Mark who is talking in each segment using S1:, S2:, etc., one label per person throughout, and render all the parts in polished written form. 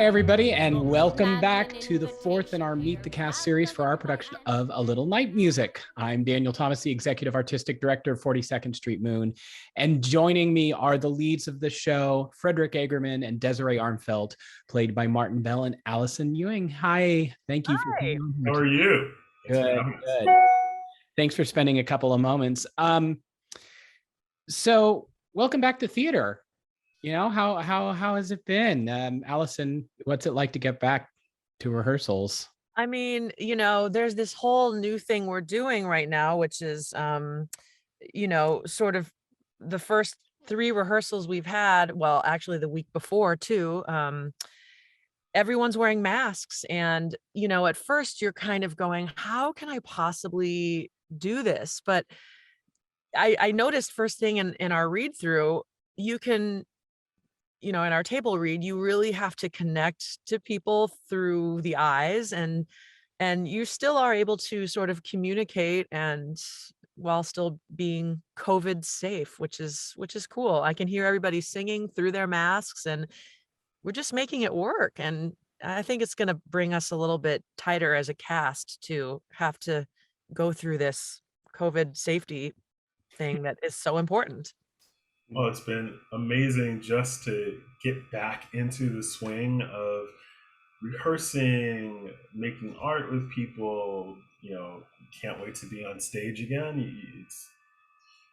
S1: everybody, and welcome back to the fourth in our Meet the Cast series for our production of A Little Night Music. I'm Daniel Thomas, the Executive Artistic Director of 42nd Street Moon, and joining me are the leads of the show, Frederick Egerman and Desiree Armfeldt, played by Martin Bell and Allison Ewing. Hi, thank you for being on here.
S2: How are you?
S1: Good. Thanks for spending a couple of moments. So welcome back to theater. You know, how has it been? Allison, what's it like to get back to rehearsals?
S3: I mean, there's this whole new thing we're doing right now, which is, sort of the first 3 rehearsals we've had. Well, actually the week before too. Everyone's wearing masks. And, at first you're kind of going, how can I possibly do this? But I noticed first thing in our read through, you can, in our table read, you really have to connect to people through the eyes, and you still are able to sort of communicate and while still being COVID safe, which is cool. I can hear everybody singing through their masks, and we're just making it work. And I think it's going to bring us a little bit tighter as a cast to have to go through this COVID safety thing that is so important.
S2: Well, it's been amazing just to get back into the swing of rehearsing, making art with people. Can't wait to be on stage again.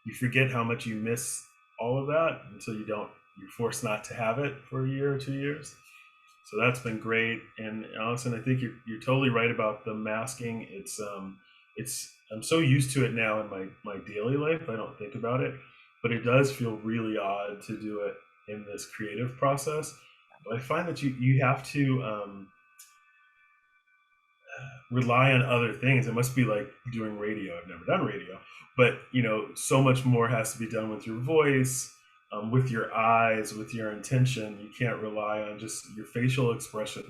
S2: You forget how much you miss all of that until you're forced not to have it for a year or 2 years. So that's been great. And Allison, I think you're totally right about the masking. It's I'm so used to it now in my daily life. I don't think about it, but it does feel really odd to do it in this creative process. But I find that you have to rely on other things. It must be like doing radio. I've never done radio, but so much more has to be done with your voice, with your eyes, with your intention. You can't rely on just your facial expressions,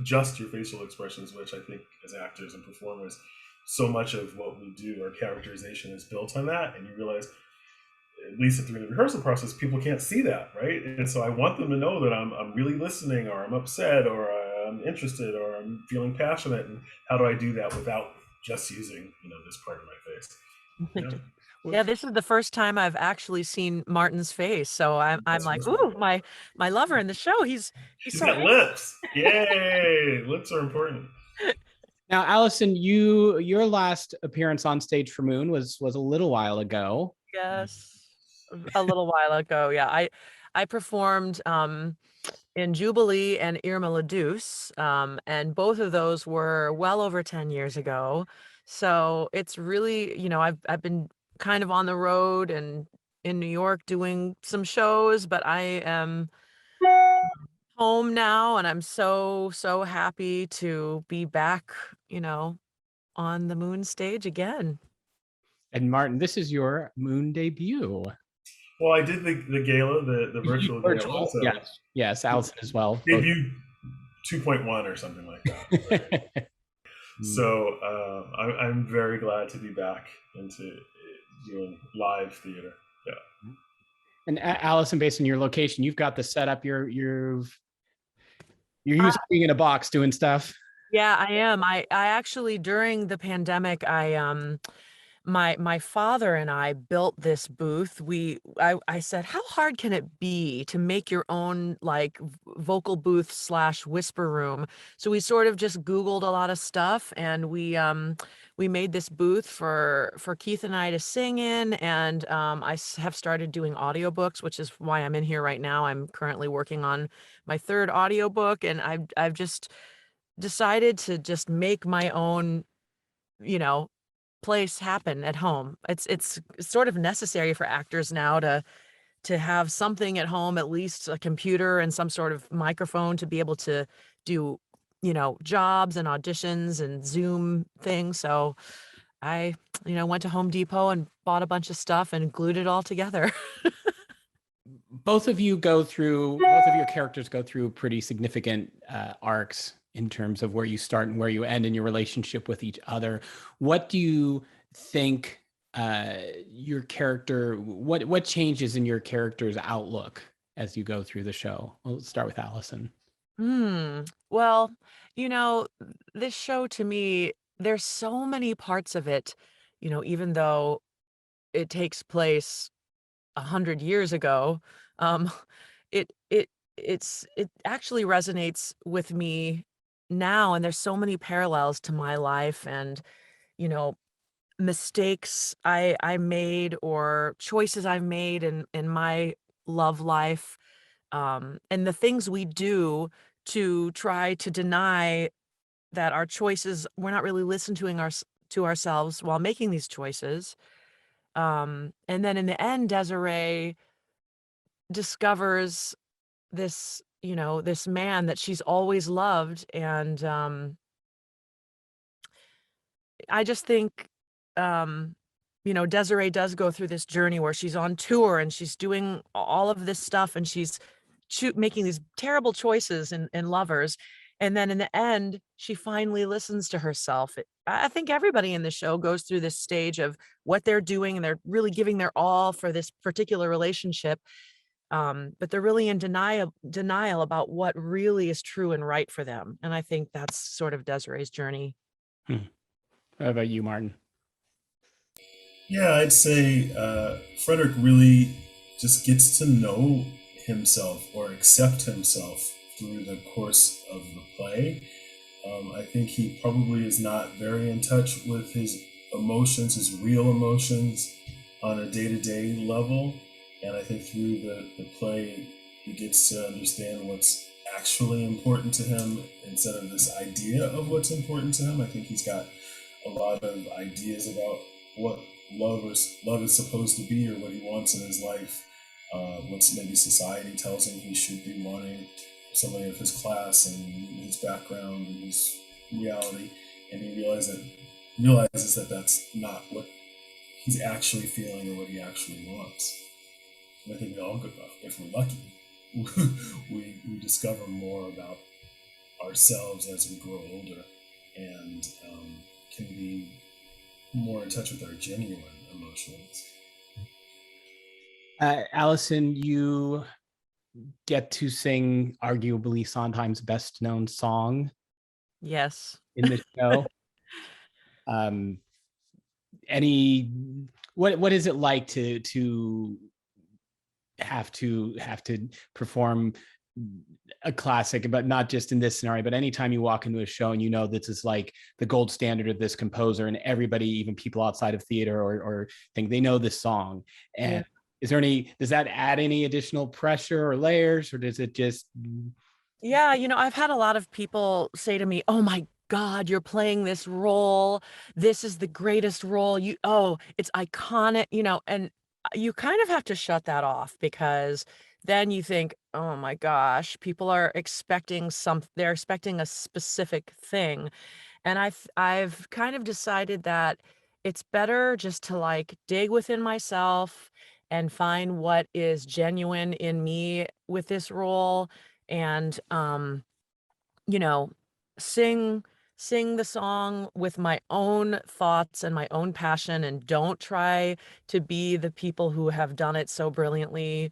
S2: which I think as actors and performers, so much of what we do, our characterization is built on that. And you realize, at least through the rehearsal process, people can't see that, right? And so I want them to know that I'm really listening, or I'm upset, or I'm interested, or I'm feeling passionate. And how do I do that without just using, this part of my face?
S3: Yeah, this is the first time I've actually seen Martin's face, so I'm like, ooh, my lover in the show. He's so
S2: got lips. Yay! Lips are important.
S1: Now, Allison, your last appearance on stage for Moon was a little while ago.
S3: Yes, a little while ago. Yeah, I performed in Jubilee and Irma la Douce, and both of those were well over 10 years ago. So it's really, I've been kind of on the road and in New York doing some shows, but I am home now, and I'm so happy to be back, on the Moon stage again.
S1: And Martin, this is your Moon debut.
S2: Well, I did the gala, the virtual gala. So
S1: yes, Allison as well.
S2: Debut 2.1 or something like that. Right? So I'm very glad to be back into doing live theater. Yeah.
S1: And Allison, based on your location, you've got the setup. You're used to being in a box doing stuff.
S3: Yeah, I am. I actually, during the pandemic, my father and I built this booth. I said, how hard can it be to make your own like vocal booth / whisper room? So we sort of just Googled a lot of stuff, and we made this booth for Keith and I to sing in. And I have started doing audiobooks, which is why I'm in here right now. I'm currently working on my 3rd audiobook, and I've just decided to just make my own, place happen at home. It's sort of necessary for actors now to have something at home, at least a computer and some sort of microphone to be able to do, jobs and auditions and Zoom things. So I, went to Home Depot and bought a bunch of stuff and glued it all together.
S1: Both of your characters go through pretty significant arcs in terms of where you start and where you end in your relationship with each other. What do you think your character, what changes in your character's outlook as you go through the show? We'll start with Allison.
S3: Well, you know, this show to me, there's so many parts of it, even though it takes place 100 years ago, um, it actually resonates with me now, and there's so many parallels to my life and, you know, mistakes I made or choices I've made in my love life, and the things we do to try to deny that our choices we're not really listening to ourselves while making these choices. And then in the end, Desiree discovers this man that she's always loved, and I just think, um, Desiree does go through this journey where she's on tour and she's doing all of this stuff and she's making these terrible choices in Lovers. And then in the end, she finally listens to herself. I think everybody in the show goes through this stage of what they're doing and they're really giving their all for this particular relationship. But they're really in denial about what really is true and right for them. And I think that's sort of Desiree's journey.
S1: Hmm. How about you, Martin?
S2: Yeah, I'd say Frederick really just gets to know himself or accept himself through the course of the play. I think he probably is not very in touch with his emotions, his real emotions, on a day to day level. And I think through the play, he gets to understand what's actually important to him instead of this idea of what's important to him. I think he's got a lot of ideas about what love is supposed to be or what he wants in his life, what's maybe society tells him he should be wanting, somebody of his class and his background and his reality, and he realizes that that's not what he's actually feeling or what he actually wants. And I think we all, if we're lucky, we discover more about ourselves as we grow older, and can be more in touch with our genuine emotions.
S1: Allison, you get to sing arguably Sondheim's best known song
S3: Yes.
S1: in the show. Any what is it like to have to perform a classic, but not just in this scenario, but anytime you walk into a show and this is like the gold standard of this composer, and everybody, even people outside of theater or think they know this song. And
S3: Yeah.
S1: does that add any additional pressure or layers, or does it just?
S3: Yeah, I've had a lot of people say to me, "Oh my God, you're playing this role. This is the greatest role. It's iconic," and you kind of have to shut that off because then you think, "Oh my gosh, people are expecting they're expecting a specific thing." And I've kind of decided that it's better just to like dig within myself and find what is genuine in me with this role, and you know sing sing the song with my own thoughts and my own passion, and don't try to be the people who have done it so brilliantly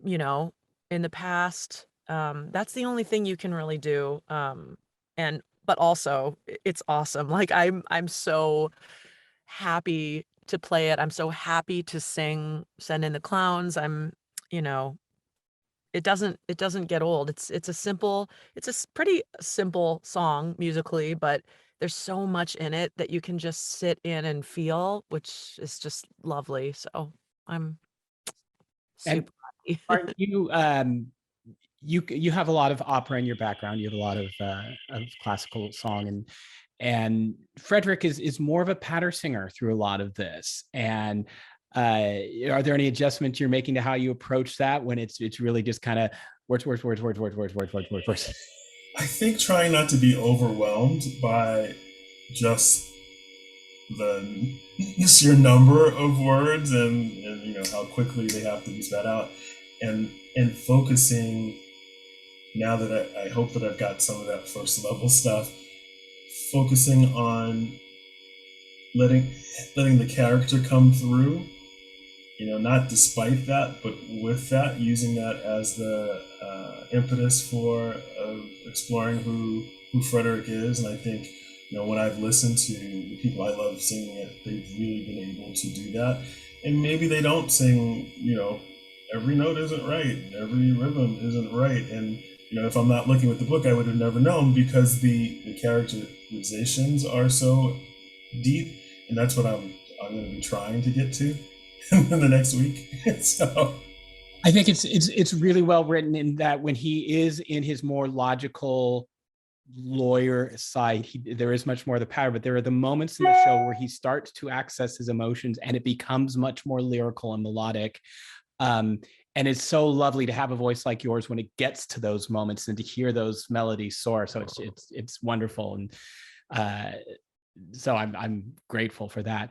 S3: you know in the past. That's the only thing you can really do. And but also it's awesome. Like I'm so happy to play it. I'm so happy to sing Send in the Clowns. You know, it doesn't get old. It's a pretty simple song musically, but there's so much in it that you can just sit in and feel, which is just lovely. So I'm
S1: And
S3: super happy.
S1: aren't you you have a lot of opera in your background. You have a lot of classical song, and Frederick is more of a patter singer through a lot of this. And are there any adjustments you're making to how you approach that when it's really just kind of words?
S2: I think trying not to be overwhelmed by just the sheer number of words and how quickly they have to be spat out, and focusing, now that I hope that I've got some of that first level stuff, focusing on letting the character come through not despite that, but with that, using that as the impetus for exploring who Frederick is. And I think, when I've listened to the people I love singing it, they've really been able to do that. And maybe they don't sing, every note isn't right, every rhythm isn't right. And, if I'm not looking with the book, I would have never known, because the characterizations are so deep. And that's what I'm going to be trying to get to in the next week. So
S1: I think it's really well written, in that when he is in his more logical lawyer side, there is much more of the power, but there are the moments in the show where he starts to access his emotions and it becomes much more lyrical and melodic. And it's so lovely to have a voice like yours when it gets to those moments and to hear those melodies soar. So it's wonderful. And so I'm grateful for that.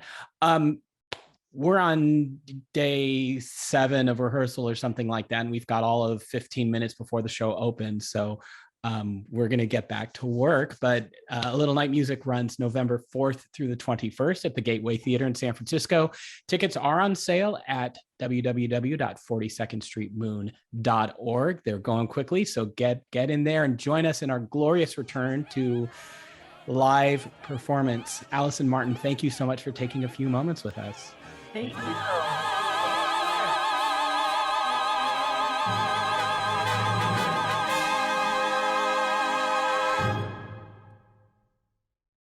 S1: We're on day 7 of rehearsal or something like that, and we've got all of 15 minutes before the show opens. So we're going to get back to work, but A Little Night Music runs November 4th through the 21st at the Gateway Theater in San Francisco. Tickets are on sale at www.42ndstreetmoon.org. They're going quickly, so get in there and join us in our glorious return to live performance. Allison Martin, thank you so much for taking a few moments with us.
S3: Thank you.